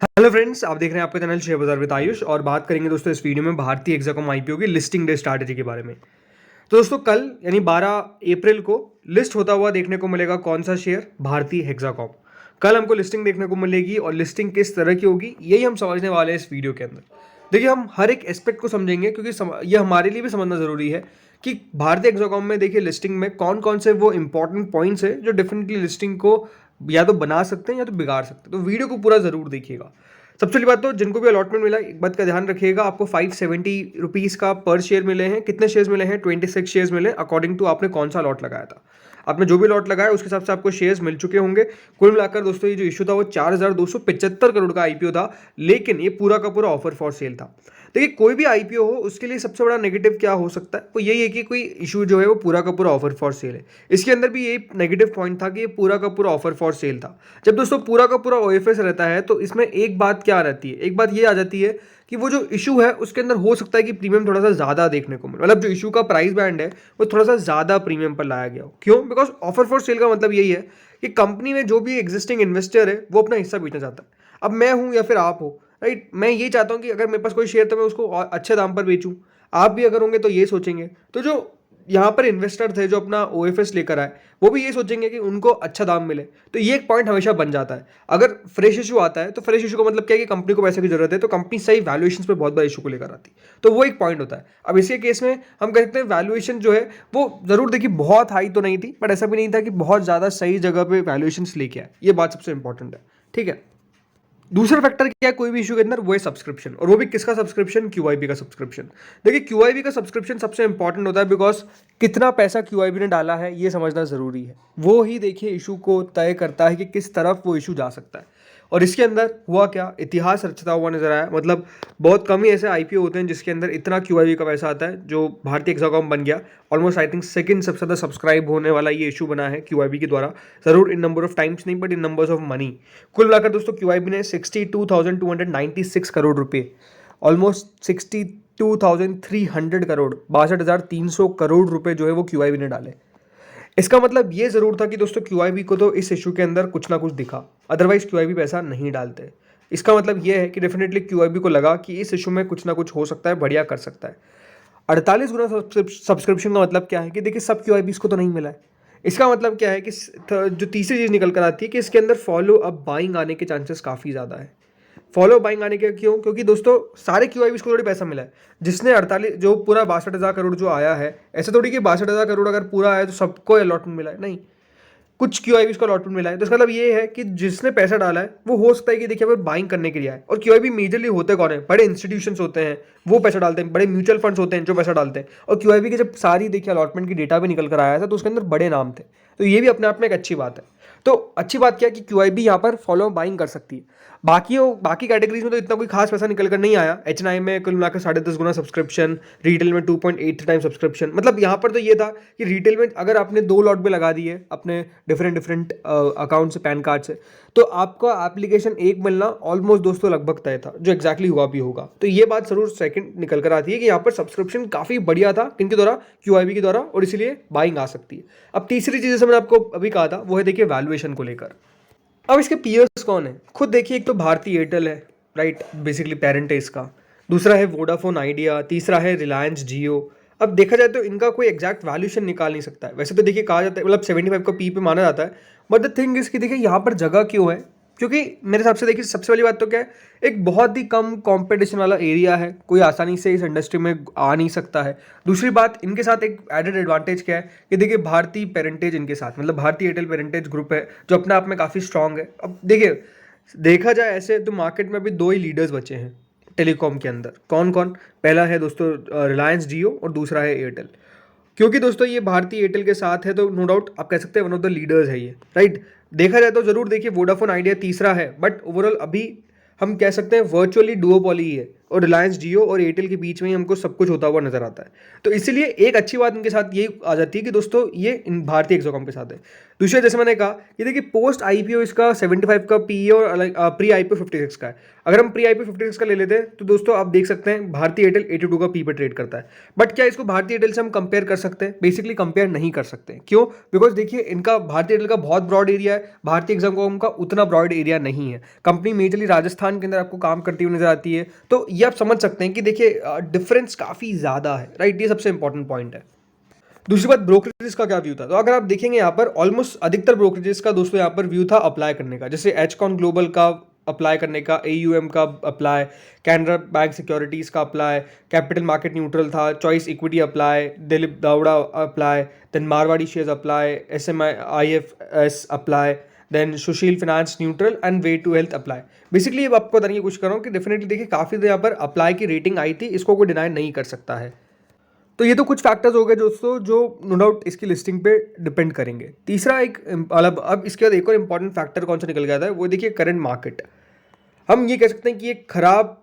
Hello friends, आप देख रहे हैं आपका चैनल शेयर बाजार विद आयुष और बात करेंगे दोस्तों इस वीडियो में भारतीय हेक्साकॉम आईपीओ की लिस्टिंग डे स्ट्रैटेजी के बारे में। तो दोस्तों कल यानी 12 अप्रैल को लिस्ट होता हुआ देखने को मिलेगा कौन सा शेयर, भारतीय हेक्साकॉम। कल हमको लिस्टिंग देखने को मिलेगी और लिस्टिंग किस तरह की होगी यही हम समझने वाले हैं इस वीडियो के अंदर। देखिए, हम हर एक एस्पेक्ट को समझेंगे क्योंकि ये हमारे लिए भी समझना जरूरी है कि भारतीय हेक्साकॉम में देखिए लिस्टिंग में कौन कौन से वो इंपॉर्टेंट पॉइंट्स है जो डेफिनेटली लिस्टिंग को या तो बना सकते हैं या तो बिगाड़ सकते हैं। तो वीडियो को पूरा जरूर देखिएगा। सबसे पहली बात तो जिनको भी अलॉटमेंट मिला एक बात का ध्यान रखिएगा, आपको 570 रुपीज़ का पर शेयर मिले हैं। कितने शेयर्स मिले हैं? 26 शेयर्स मिले अकॉर्डिंग टू आपने कौन सा लॉट लगाया था। आपने जो भी लॉट लगाया उसके हिसाब से आपको शेयर्स मिल चुके होंगे। कुल मिलाकर दोस्तों ये जो इशू था वो 4,275 करोड़ का आईपीओ था, लेकिन ये पूरा का पूरा ऑफर फॉर सेल था। देखिए, कोई भी आईपीओ हो उसके लिए सबसे बड़ा नेगेटिव क्या हो सकता है, वो यही है कि कोई इशू जो है वो पूरा का पूरा ऑफर फॉर सेल है। इसके अंदर भी यही नेगेटिव पॉइंट था कि ये पूरा का पूरा ऑफर फॉर सेल था। जब दोस्तों पूरा का पूरा ओएफएस रहता है तो इसमें एक बात क्या रहती है, एक बात ये आ जाती है कि वो जो इशू है उसके अंदर हो सकता है कि प्रीमियम थोड़ा सा ज़्यादा देखने को मिले। मतलब जो इशू का प्राइस बैंड है वो थोड़ा सा ज़्यादा प्रीमियम पर लाया गया हो। क्यों? बिकॉज ऑफर फॉर सेल का मतलब यही है कि कंपनी में जो भी एग्जिस्टिंग इन्वेस्टर है वो अपना हिस्सा बेचना चाहता है। अब मैं हूँ या फिर आप हो, राइट, मैं ये चाहता हूँ कि अगर मेरे पास कोई शेयर तो मैं उसको अच्छे दाम पर बेचूँ। आप भी अगर होंगे तो ये सोचेंगे। तो जो यहाँ पर इन्वेस्टर थे जो अपना ओएफएस लेकर आए वो भी ये सोचेंगे कि उनको अच्छा दाम मिले। तो ये एक पॉइंट हमेशा बन जाता है। अगर फ्रेश इशू आता है तो फ्रेश इशू का मतलब क्या है कि कंपनी को पैसे की जरूरत है, तो कंपनी सही वैल्यूएशन पे बहुत बड़ा इशू को लेकर आती है। तो वो एक पॉइंट होता है। अब इसके केस में हम कह सकते हैं वैल्यूएशन जो है वो जरूर देखिए बहुत हाई तो नहीं थी, बट ऐसा भी नहीं था कि बहुत ज़्यादा सही जगह पे वैल्यूएशन लेके आए। ये बात सबसे इंपॉर्टेंट है, ठीक है। दूसरा फैक्टर क्या है कोई भी इशू के अंदर, वो है सब्सक्रिप्शन। और वो भी किसका सब्सक्रिप्शन? क्यूआईबी का सब्सक्रिप्शन। देखिए, क्यूआईबी का सब्सक्रिप्शन सबसे इंपॉर्टेंट होता है बिकॉज कितना पैसा क्यूआईबी ने डाला है ये समझना जरूरी है। वो ही देखिए इशू को तय करता है कि किस तरफ वो इशू जा सकता है। और इसके अंदर हुआ क्या, इतिहास रचता हुआ नजर आया। मतलब बहुत कम ही ऐसे आईपीओ होते हैं जिसके अंदर इतना क्यूआईबी का पैसा आता है जो भारतीय हेक्साकॉम बन गया। ऑलमोस्ट आई थिंक सेकंड सबसे ज़्यादा सब्सक्राइब होने वाला ये इशू बना है क्यूआईबी के द्वारा। जरूर इन नंबर ऑफ टाइम्स नहीं, but in numbers of money. कुल मिलाकर दोस्तों क्यूआईबी ने 62,296 करोड़ रुपए, ऑलमोस्ट 62,300 करोड़, 62,300 करोड़ रुपए जो है वो क्यूआईबी ने डाले। इसका मतलब ये जरूर था कि दोस्तों क्यूआईबी को तो इस इशू के अंदर कुछ ना कुछ दिखा, अदरवाइज क्यूआईबी पैसा नहीं डालते। इसका मतलब ये है कि डेफिनेटली क्यूआईबी को लगा कि इस इशू में कुछ ना कुछ हो सकता है, बढ़िया कर सकता है। 48 गुना सब्सक्रिप्शन का मतलब क्या है कि देखिए सब क्यूआईबी को तो नहीं मिला है। इसका मतलब क्या है कि जो तीसरी चीज निकल कर आती है कि इसके अंदर फॉलो अप बाइंग आने के चांसेस काफी ज्यादा है। फॉलो बाइंग आने के क्यों? क्योंकि दोस्तों सारे क्यूआईबी को थोड़ी पैसा मिला है। जिसने 48 जो पूरा 62,000 करोड़ जो आया है, ऐसे थोड़ी कि 62,000 करोड़ अगर पूरा आया तो सबको अलॉटमेंट मिला है, नहीं। कुछ क्यूआईबी को अलॉटमेंट मिला है। तो इसका मतलब ये है कि जिसने पैसा डाला है वो हो सकता है कि देखिए बाइंग करने के लिए आए। और क्यूआईबी मेजरली होते कौन है? बड़े इंस्टीट्यूशंस होते हैं, वो पैसा डालते हैं। बड़े म्यूचुअल फंड्स होते हैं जो पैसा डालते हैं। और क्यूआईबी की जब सारी देखिए अलॉटमेंट की डेटा भी निकल कर आया था तो उसके अंदर बड़े नाम थे। तो ये भी अपने आप में एक अच्छी बात है। तो अच्छी बात क्या है कि क्यूआईबी यहाँ पर फॉलो बाइंग कर सकती है। बाकी कैटेगरीज में तो इतना कोई खास पैसा निकल कर नहीं आया। एच9 में कुल मिलाकर 10.5 गुना सब्सक्रिप्शन, रिटेल में 2.83 टाइम सब्सक्रिप्शन। मतलब यहाँ पर तो ये था कि रिटेल में अगर आपने 2 लॉट में लगा दिए अपने डिफरेंट अकाउंट से, पैन कार्ड से, तो आपका एप्लीकेशन एक मिलना ऑलमोस्ट दोस्तों लगभग तय था, जो एग्जैक्टली हुआ भी होगा। तो ये बात जरूर सेकंड निकल कर आती है कि यहाँ पर सब्सक्रिप्शन काफी बढ़िया था किनके द्वारा? क्यूआईबी के द्वारा, और इसीलिए बाइंग आ सकती है। अब तीसरी चीज जैसे मैंने आपको अभी कहा था वो है देखिए वैल्यूएशन को लेकर। अब इसके पीयर्स कौन है? खुद देखिए, एक तो भारती एयरटेल है, राइट, बेसिकली पेरेंट है इसका। दूसरा है वोडाफोन आइडिया, तीसरा है रिलायंस जियो। अब देखा जाए तो इनका कोई एग्जैक्ट वैल्यूएशन निकाल नहीं सकता है। वैसे तो देखिए कहा जाता है, मतलब 75 का पी पे माना जाता है। बट द थिंग इज कि देखिए यहाँ पर जगह क्यों है? क्योंकि मेरे हिसाब से देखिए सबसे पहली बात तो क्या है, एक बहुत ही कम कंपटीशन वाला एरिया है, कोई आसानी से इस इंडस्ट्री में आ नहीं सकता है। दूसरी बात, इनके साथ एक एडेड एडवांटेज क्या है कि देखिए भारतीय पेरेंटेज इनके साथ, मतलब भारतीय एयरटेल पेरेंटेज ग्रुप है जो अपने आप में काफ़ी स्ट्रांग है। अब देखिए देखा जाए ऐसे तो मार्केट में अभी 2 ही लीडर्स बचे हैं टेलीकॉम के अंदर। कौन कौन? पहला है दोस्तों रिलायंस जियो और दूसरा है एयरटेल। क्योंकि दोस्तों ये भारतीय एयरटेल के साथ है तो नो डाउट आप कह सकते हैं वन ऑफ द लीडर्स है ये, राइट। देखा जाए तो जरूर देखिए वोडाफोन आइडिया तीसरा है, बट ओवरऑल अभी हम कह सकते हैं वर्चुअली डुओपोली ही है। और रिलायंस जियो और एयरटेल के बीच में ही हमको सब कुछ होता हुआ नजर आता है। तो इसीलिए एक अच्छी बात इनके साथ ये आ जाती है कि दोस्तों ये इन भारतीय हेक्साकॉम के साथ है। दूसरा जैसे मैंने कहा कि देखिए पोस्ट आईपीओ इसका 75 का पीई और प्री आईपीओ 56 का है। अगर हम प्री आईपीओ 56 का ले लेते हैं तो दोस्तों आप देख सकते हैं भारतीय एयरटेल 82 का पी पे ट्रेड करता है। बट क्या इसको भारतीय एयरटेल से हम कंपेयर कर सकते हैं? बेसिकली कंपेयर नहीं कर सकते। क्यों? बिकॉज देखिए इनका भारतीय एयरटेल का बहुत ब्रॉड एरिया है, भारतीय एक्जाकॉम का उतना ब्रॉड एरिया नहीं है। कंपनी मेजरली राजस्थान के अंदर आपको काम करती हुई नजर आती है, तो ये आप समझ सकते हैं कि देखिए डिफरेंस काफ़ी ज़्यादा है, राइट? ये सबसे इंपॉर्टेंट पॉइंट है। दूसरी बात ब्रोकरेजेस का क्या व्यू था, तो अगर आप देखेंगे यहाँ पर ऑलमोस्ट अधिकतर ब्रोकरेजेस का दोस्तों यहाँ पर व्यू था अप्लाई करने का, जैसे एचकॉन ग्लोबल का अप्लाई करने का, एयूएम का अप्लाई, कैनरा बैंक सिक्योरिटीज़ का अप्लाई, कैपिटल मार्केट न्यूट्रल था, choice equity apply, Dilip Davda apply, then Marwari shares apply, SMIFS apply, then Sushil finance neutral and way to wealth apply. Basically अब आपको बताने की कोशिश कर रहा हूँ कि डेफिनेटली देखिए काफ़ी यहाँ पर अप्लाई की रेटिंग आई थी, इसको कोई डिनाई नहीं कर सकता है। तो ये तो कुछ फैक्टर्स हो गए दोस्तों जो नो डाउट इसकी लिस्टिंग पे डिपेंड करेंगे। तीसरा एक मतलब अब इसके बाद एक और इंपॉर्टेंट फैक्टर कौन सा निकल गया था, वो देखिए करंट मार्केट। हम ये कह सकते हैं कि एक खराब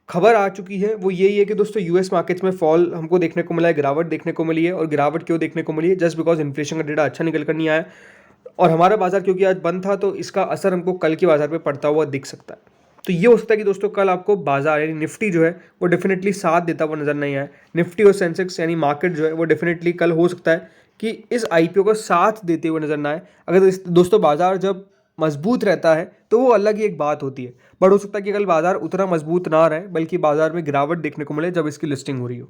खबर आ चुकी है, वो यही है कि दोस्तों यूएस मार्केट्स में फॉल हमको देखने को मिला है, गिरावट देखने को मिली है। और गिरावट क्यों देखने को मिली है? जस्ट बिकॉज इन्फ्लेशन का डेटा अच्छा निकल कर नहीं आया और हमारा बाजार क्योंकि आज बंद था, तो इसका असर हमको कल के बाजार पे पड़ता हुआ दिख सकता है। तो ये हो सकता है कि दोस्तों कल आपको बाजार यानी निफ्टी जो है वो डेफिनेटली साथ देता हुआ नजर नहीं आए। निफ्टी और सेंसेक्स यानी मार्केट जो है वो डेफिनेटली कल हो सकता है कि इस आईपीओ का साथ देते हुए नजर ना आए। अगर दोस्तों बाजार जब मजबूत रहता है तो वो अलग ही एक बात होती है, बट हो सकता है कि कल बाजार उतना मजबूत ना रहे बल्कि बाजार में गिरावट देखने को मिले जब इसकी लिस्टिंग हो रही हो।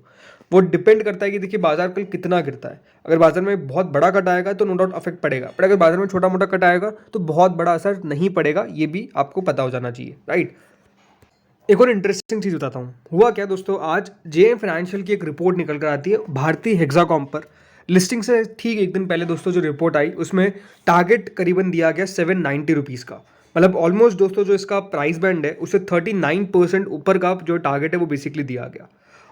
वो डिपेंड करता है कि देखिए बाजार कल कितना गिरता है। अगर बाजार में बहुत बड़ा कट आएगा तो नो डाउट अफेक्ट पड़ेगा, बट अगर बाजार में छोटा मोटा कट आएगा तो बहुत बड़ा असर नहीं पड़ेगा, ये भी आपको पता हो जाना चाहिए, राइट? एक और इंटरेस्टिंग चीज़ बताता हूँ। हुआ क्या दोस्तों, आज जेएम फाइनेंशियल की एक रिपोर्ट निकल कर आती है भारतीय हेक्साकॉम पर। लिस्टिंग से ठीक एक दिन पहले दोस्तों जो रिपोर्ट आई उसमें टारगेट करीबन दिया गया 790 रुपीज़ का। मतलब ऑलमोस्ट दोस्तों जो इसका प्राइस बैंड है उससे 39% ऊपर का जो टारगेट है वो बेसिकली दिया गया।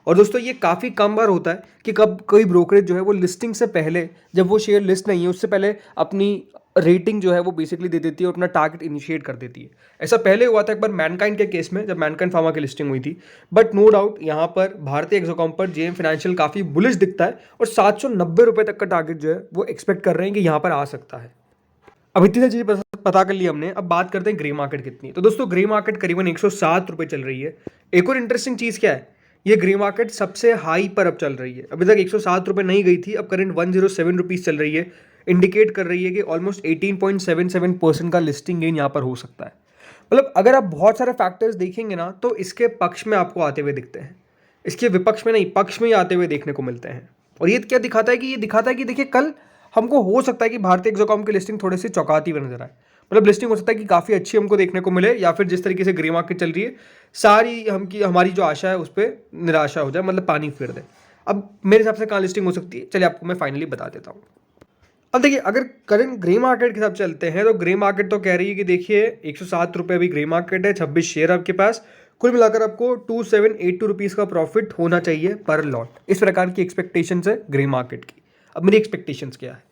और दोस्तों ये काफ़ी कम बार होता है कि कब कोई ब्रोकरेज जो है वो लिस्टिंग से पहले, जब वो शेयर लिस्ट नहीं है उससे पहले अपनी रेटिंग जो है वो बेसिकली दे देती है और अपना टारगेट इनिशिएट कर देती है। ऐसा पहले हुआ था एक बार मैनकाइंड के केस में, जब मैनकाइंड फार्मा की लिस्टिंग हुई थी। बट नो डाउट यहाँ पर भारतीय एक्सोकॉम पर जेएम फाइनेंशियल काफ़ी बुलिश दिखता है और 790 रुपये तक का टारगेट जो है वो एक्सपेक्ट कर रहे हैं कि यहाँ पर आ सकता है। अब इतनी सारी चीज़ें पता कर ली हमने, अब बात करते हैं ग्रे मार्केट कितनी। तो दोस्तों ग्रे मार्केट करीबन 107 रुपये चल रही है। एक और इंटरेस्टिंग चीज़ क्या है, ये ग्रे मार्केट सबसे हाई पर अब चल रही है। अभी तक 107 रुपये नहीं गई थी, अब करेंट 107 रुपीज़ चल रही है। इंडिकेट कर रही है कि ऑलमोस्ट 18.77% का लिस्टिंग गेन यहाँ पर हो सकता है। मतलब अगर आप बहुत सारे फैक्टर्स देखेंगे ना तो इसके पक्ष में आपको आते हुए दिखते हैं, इसके विपक्ष में नहीं, पक्ष में ही आते हुए देखने को मिलते हैं। और ये क्या दिखाता है कि, ये दिखाता है कि देखिए कल हमको हो सकता है कि भारतीय एक्सोकॉम की लिस्टिंग थोड़ी सी चौंकाती हुई नजर आए। मतलब लिस्टिंग हो सकता है कि काफ़ी अच्छी हमको देखने को मिले, या फिर जिस तरीके से ग्रे मार्केट चल रही है सारी हमारी जो आशा है उस पर निराशा हो जाए, मतलब पानी फेर दे। अब मेरे हिसाब से कहाँ लिस्टिंग हो सकती है, चलिए आपको मैं फाइनली बता देता हूँ। अब देखिए अगर करंट ग्रे मार्केट के हिसाब चलते हैं तो ग्रे मार्केट तो कह रही है कि देखिए 107 रुपये अभी ग्रे मार्केट है, 26 शेयर आपके पास, कुल मिलाकर आपको 2782 रुपीज़ का प्रॉफिट होना चाहिए पर लॉट। इस प्रकार की एक्सपेक्टेशंस है ग्रे मार्केट की। अब मेरी एक्सपेक्टेशंस क्या है,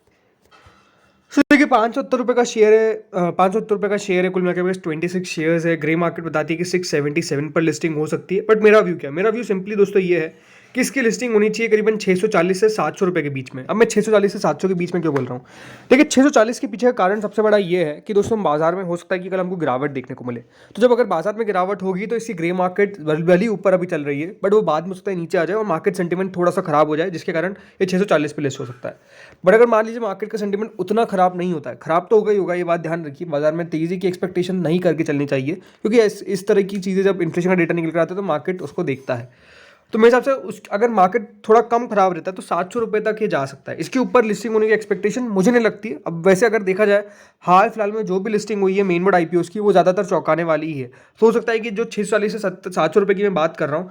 सो देखिए 570 रुपये का शेयर है, 570 रुपये का शेयर है, कुल मिलाकर मेरे पास 26 शेयर्स है। ग्रे मार्केट बताती है कि 677 पर लिस्टिंग हो सकती है। बट मेरा व्यू क्या है, मेरा व्यू सिंपली दोस्तों ये है कि इसकी लिस्टिंग होनी चाहिए करीबन 640 से 700 रुपये के बीच में। अब मैं 640 से 700 के बीच में क्यों बोल रहा हूँ, देखिए 640 के पीछे का कारण सबसे बड़ा ये है कि दोस्तों बाजार में हो सकता है कि कल हमको गिरावट देखने को मिले। तो जब अगर बाजार में गिरावट होगी तो इसकी ग्रे मार्केट भले ऊपर अभी चल रही है बट वो बाद में हो सकता है नीचे आ जाए और मार्केट सेंटीमेंट थोड़ा सा खराब हो जाए, जिसके कारण ये 640 पे लिस्ट हो सकता है। बट अगर मान लीजिए मार्केट का सेंटीमेंट उतना खराब नहीं होता है, खराब तो होगा ही होगा, ये बात ध्यान रखिए, बाजार में तेजी की एक्सपेक्टेशन नहीं करके चलनी चाहिए, क्योंकि इस तरह की चीज़ें जब इन्फ्लेशन का डेटा निकल कर आता है तो मार्केट उसको देखता है। तो मेरे हिसाब से अगर मार्केट थोड़ा कम खराब रहता है तो 700 रुपये तक ये जा सकता है। इसके ऊपर लिस्टिंग होने की एक्सपेक्टेशन मुझे नहीं लगती है। अब वैसे अगर देखा जाए हाल फिलहाल में जो भी लिस्टिंग हुई है मेन बोर्ड आईपीओ की, वो ज़्यादातर चौंकाने वाली ही है। तो हो सकता है कि जो 640 से 700 रुपये की मैं बात कर रहा हूँ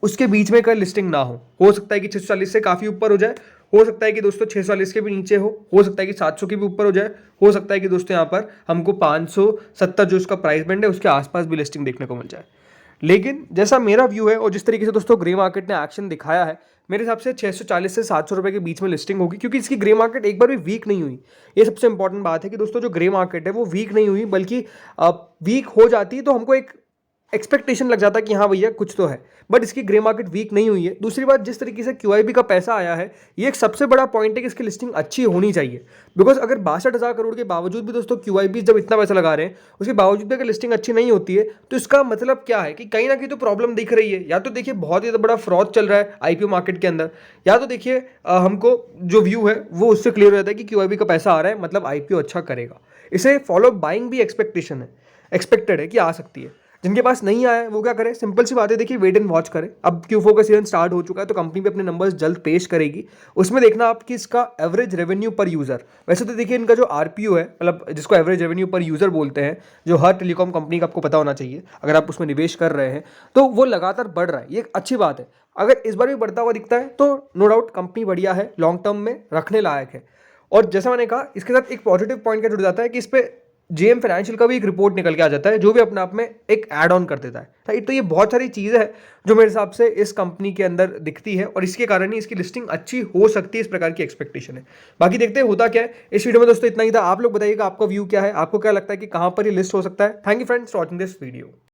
उसके बीच में कल लिस्टिंग ना हो सकता है कि 640 से काफ़ी ऊपर हो जाए, हो सकता है कि दोस्तों 640 के भी नीचे हो सकता है कि 700 के भी ऊपर हो जाए, हो सकता है कि दोस्तों यहाँ पर हमको 570 जो उसका प्राइस बैंड है उसके आसपास भी लिस्टिंग देखने को मिल जाए। लेकिन जैसा मेरा व्यू है और जिस तरीके से दोस्तों ग्रे मार्केट ने एक्शन दिखाया है, मेरे हिसाब से 640 से 700 रुपये के बीच में लिस्टिंग होगी, क्योंकि इसकी ग्रे मार्केट एक बार भी वीक नहीं हुई। ये सबसे इंपॉर्टेंट बात है कि दोस्तों जो ग्रे मार्केट है वो वीक नहीं हुई, बल्कि वीक हो जाती है तो हमको एक एक्सपेक्टेशन लग जाता है कि हाँ भैया कुछ तो है, बट इसकी ग्रे मार्केट वीक नहीं हुई है। दूसरी बात, जिस तरीके से QIB का पैसा आया है, ये एक सबसे बड़ा पॉइंट है कि इसकी लिस्टिंग अच्छी होनी चाहिए। बिकॉज अगर 62,000 करोड़ के बावजूद भी दोस्तों QIB जब इतना पैसा लगा रहे हैं, उसके बावजूद भी अगर लिस्टिंग अच्छी नहीं होती है, तो इसका मतलब क्या है कि कहीं ना कहीं तो प्रॉब्लम दिख रही है। या तो देखिए बहुत ही बड़ा फ्रॉड चल रहा है IPO मार्केट के अंदर, या तो देखिए हमको जो व्यू है वो उससे क्लियर हो जाता है कि QIB का पैसा आ रहा है, मतलब IPO अच्छा करेगा। इसे फॉलो बाइंग भी एक्सपेक्टेशन है, एक्सपेक्टेड है कि आ सकती है। जिनके पास नहीं आया है वो क्या करे, सिंपल सी बात है, देखिए वेट एंड वॉच करें। अब Q4 का सीजन स्टार्ट हो चुका है, तो कंपनी भी अपने नंबर्स जल्द पेश करेगी। उसमें देखना आप कि इसका एवरेज रेवेन्यू पर यूजर, वैसे तो देखिए इनका जो RPO है, मतलब जिसको एवरेज रेवेन्यू पर यूजर बोलते हैं, जो हर टेलीकॉम कंपनी का आपको पता होना चाहिए अगर आप उसमें निवेश कर रहे हैं, तो वो लगातार बढ़ रहा है। ये एक अच्छी बात है। अगर इस बार भी बढ़ता हुआ दिखता है तो नो डाउट कंपनी बढ़िया है, लॉन्ग टर्म में रखने लायक है। और जैसा मैंने कहा, इसके साथ एक पॉजिटिव पॉइंट क्या जुड़ जाता है कि इस पे JM फाइनेंशियल का भी एक रिपोर्ट निकल के आ जाता है, जो भी अपने आप में एक ऐड ऑन कर देता है, राइट। तो ये बहुत सारी चीज़ें हैं जो मेरे हिसाब से इस कंपनी के अंदर दिखती है, और इसके कारण ही इसकी लिस्टिंग अच्छी हो सकती है, इस प्रकार की एक्सपेक्टेशन है। बाकी देखते हैं होता क्या है। इस वीडियो में दोस्तों इतना ही था। आप लोग बताइएगा आपका व्यू क्या है, आपको क्या लगता है कि कहाँ पर ये लिस्ट हो सकता है। Thank you friends for watching this video.